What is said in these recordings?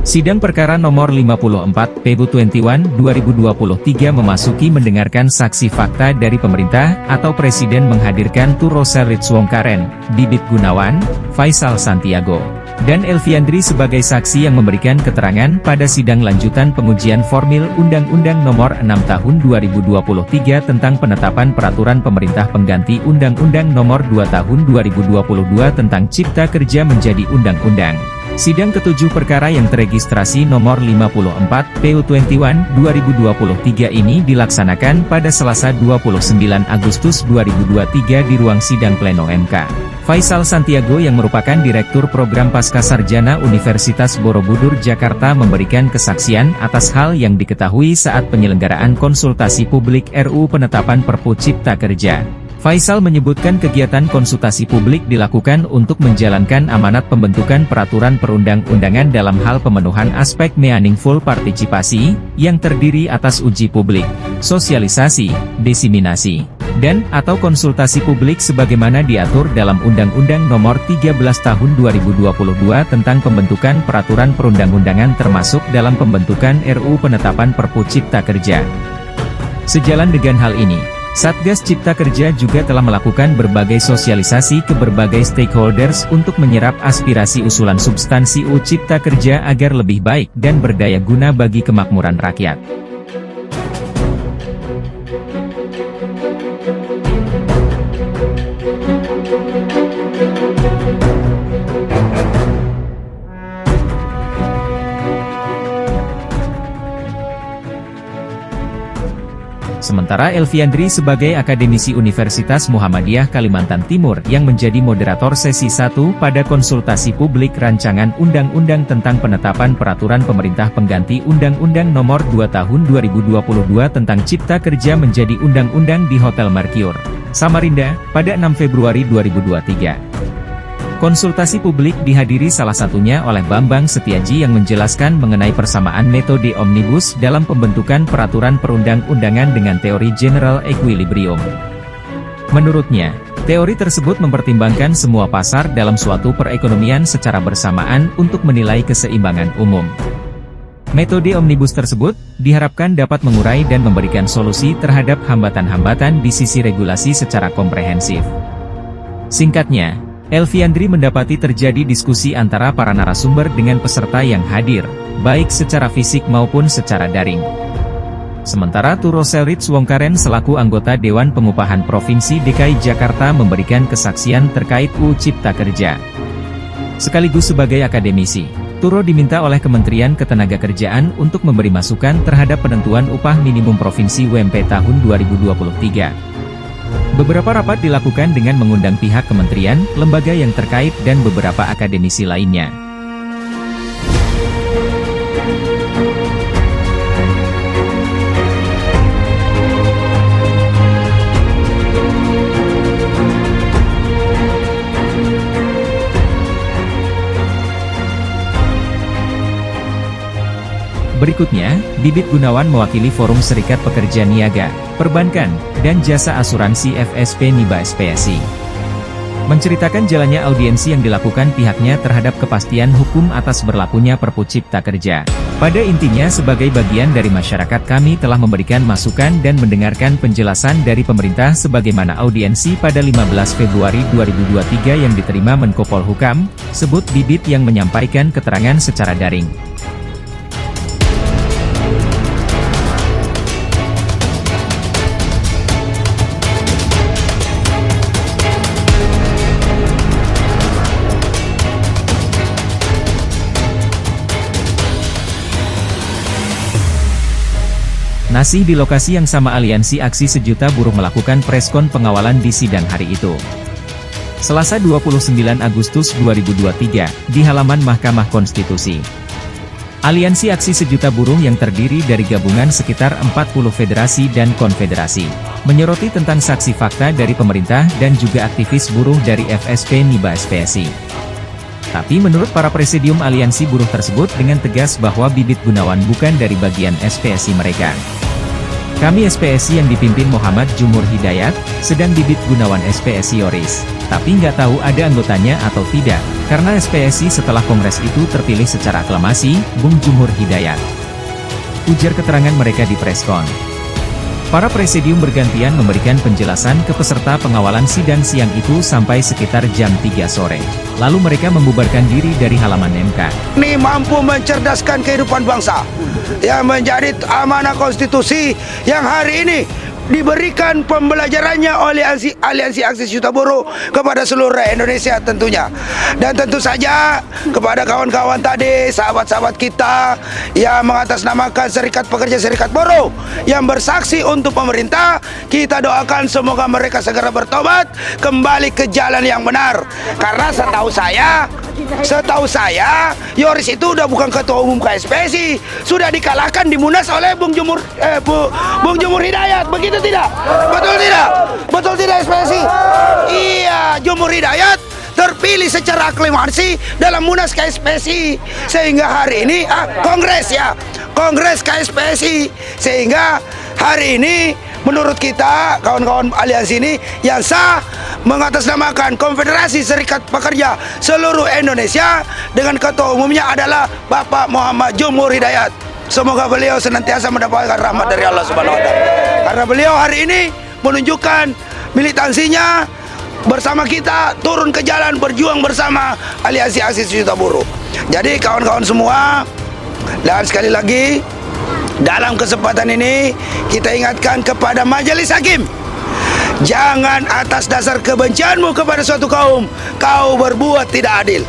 Sidang perkara nomor 54 PB21 2023 memasuki mendengarkan saksi fakta dari pemerintah atau Presiden menghadirkan Tu Rosellit Wongkaren, Bibit Gunawan, Faisal Santiago, dan Elviandri sebagai saksi yang memberikan keterangan pada sidang lanjutan pengujian formil Undang-Undang Nomor 6 Tahun 2023 tentang penetapan peraturan pemerintah pengganti Undang-Undang Nomor 2 Tahun 2022 tentang Cipta Kerja menjadi undang-undang. Sidang ketujuh perkara yang teregistrasi nomor 54 PU21 2023 ini dilaksanakan pada Selasa 29 Agustus 2023 di ruang sidang pleno MK. Faisal Santiago yang merupakan Direktur Program Pascasarjana Universitas Borobudur Jakarta memberikan kesaksian atas hal yang diketahui saat penyelenggaraan konsultasi publik RUU Penetapan Perpu Cipta Kerja. Faisal menyebutkan kegiatan konsultasi publik dilakukan untuk menjalankan amanat pembentukan peraturan perundang-undangan dalam hal pemenuhan aspek meaningful partisipasi, yang terdiri atas uji publik, sosialisasi, diseminasi, dan atau konsultasi publik sebagaimana diatur dalam Undang-Undang Nomor 13 Tahun 2022 tentang pembentukan peraturan perundang-undangan termasuk dalam pembentukan RUU Penetapan Perpu Cipta Kerja. Sejalan dengan hal ini, Satgas Cipta Kerja juga telah melakukan berbagai sosialisasi ke berbagai stakeholders untuk menyerap aspirasi usulan substansi UU Cipta Kerja agar lebih baik dan berdaya guna bagi kemakmuran rakyat. Sementara Elviandri sebagai akademisi Universitas Muhammadiyah Kalimantan Timur yang menjadi moderator sesi 1 pada konsultasi publik rancangan undang-undang tentang penetapan peraturan pemerintah pengganti Undang-Undang Nomor 2 Tahun 2022 tentang Cipta Kerja menjadi undang-undang di Hotel Mercure, Samarinda, pada 6 Februari 2023. Konsultasi publik dihadiri salah satunya oleh Bambang Setiaji yang menjelaskan mengenai persamaan metode omnibus dalam pembentukan peraturan perundang-undangan dengan teori general equilibrium. Menurutnya, teori tersebut mempertimbangkan semua pasar dalam suatu perekonomian secara bersamaan untuk menilai keseimbangan umum. Metode omnibus tersebut diharapkan dapat mengurai dan memberikan solusi terhadap hambatan-hambatan di sisi regulasi secara komprehensif. Singkatnya, Elviandri mendapati terjadi diskusi antara para narasumber dengan peserta yang hadir, baik secara fisik maupun secara daring. Sementara Tu Rosellit Wongkaren selaku anggota Dewan Pengupahan Provinsi DKI Jakarta memberikan kesaksian terkait UU Cipta Kerja. Sekaligus sebagai akademisi, Turo diminta oleh Kementerian Ketenagakerjaan untuk memberi masukan terhadap penentuan upah minimum provinsi UMP tahun 2023. Beberapa rapat dilakukan dengan mengundang pihak kementerian, lembaga yang terkait dan beberapa akademisi lainnya. Berikutnya, Bibit Gunawan mewakili Forum Serikat Pekerja Niaga, Perbankan, dan Jasa Asuransi FSP NIBA SPSI. Menceritakan jalannya audiensi yang dilakukan pihaknya terhadap kepastian hukum atas berlakunya Perpu Cipta Kerja. Pada intinya sebagai bagian dari masyarakat kami telah memberikan masukan dan mendengarkan penjelasan dari pemerintah sebagaimana audiensi pada 15 Februari 2023 yang diterima Menko Polhukam, sebut Bibit yang menyampaikan keterangan secara daring. Masih di lokasi yang sama Aliansi Aksi Sejuta Buruh melakukan preskon pengawalan di sidang hari itu. Selasa 29 Agustus 2023, di halaman Mahkamah Konstitusi. Aliansi Aksi Sejuta Buruh yang terdiri dari gabungan sekitar 40 federasi dan konfederasi, menyoroti tentang saksi fakta dari pemerintah dan juga aktivis buruh dari FSP NIBA SPSI. Tapi menurut para presidium aliansi buruh tersebut dengan tegas bahwa Bibit Gunawan bukan dari bagian SPSI mereka. Kami SPSI yang dipimpin Muhammad Jumur Hidayat, sedang bibit Gunawan SPSI Yoris. Tapi nggak tahu ada anggotanya atau tidak, karena SPSI setelah kongres itu terpilih secara aklamasi, Bung Jumur Hidayat. Ujar keterangan mereka di preskon. Para presidium bergantian memberikan penjelasan ke peserta pengawalan sidang siang itu sampai sekitar jam 3 sore. Lalu mereka membubarkan diri dari halaman MK. Ini mampu mencerdaskan kehidupan bangsa, yang menjadi amanah konstitusi yang hari ini diberikan pembelajarannya oleh Aliansi Aksi Juta Buruh kepada seluruh Indonesia tentunya. Dan tentu saja kepada kawan-kawan tadi, sahabat-sahabat kita yang mengatasnamakan Serikat Pekerja Serikat Buruh yang bersaksi untuk pemerintah, kita doakan semoga mereka segera bertobat kembali ke jalan yang benar. Karena setahu saya Yoris itu udah bukan ketua umum KSPSI, sudah dikalahkan di Munas oleh Bung Jumur Hidayat. Begitu tidak? Betul tidak? Betul tidak SPSI? Iya, Jumur Hidayat terpilih secara aklamasi dalam Munas KSPSI, sehingga hari ini Kongres KSPSI, sehingga hari ini menurut kita kawan-kawan aliansi ini yang sah mengatasnamakan Konfederasi Serikat Pekerja seluruh Indonesia dengan ketua umumnya adalah Bapak Muhammad Jumur Hidayat. Semoga beliau senantiasa mendapatkan rahmat dari Allah Subhanahu wa Ta'ala. Karena beliau hari ini menunjukkan militansinya bersama kita, turun ke jalan berjuang bersama Aliansi Aksi Juta Buruh. Jadi kawan-kawan semua, dan sekali lagi dalam kesempatan ini kita ingatkan kepada Majelis Hakim, jangan atas dasar kebencianmu kepada suatu kaum kau berbuat tidak adil.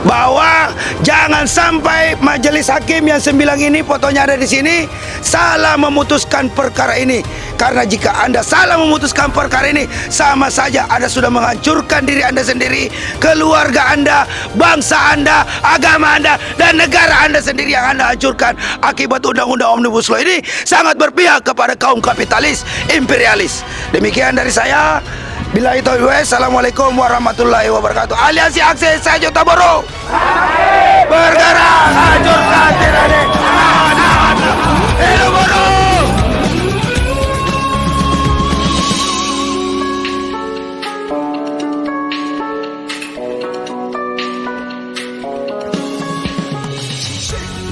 Bahwa jangan sampai Majelis Hakim yang 9 ini, fotonya ada di sini, salah memutuskan perkara ini. Karena jika Anda salah memutuskan perkara ini, sama saja Anda sudah menghancurkan diri Anda sendiri, keluarga Anda, bangsa Anda, agama Anda, dan negara Anda sendiri yang Anda hancurkan. Akibat Undang-Undang Omnibus Law ini sangat berpihak kepada kaum kapitalis, imperialis. Demikian dari saya. Billahi taufiq, assalamualaikum warahmatullahi wabarakatuh. Aliansi Aksi Juta Buruh bergerak, hancurkan tirani.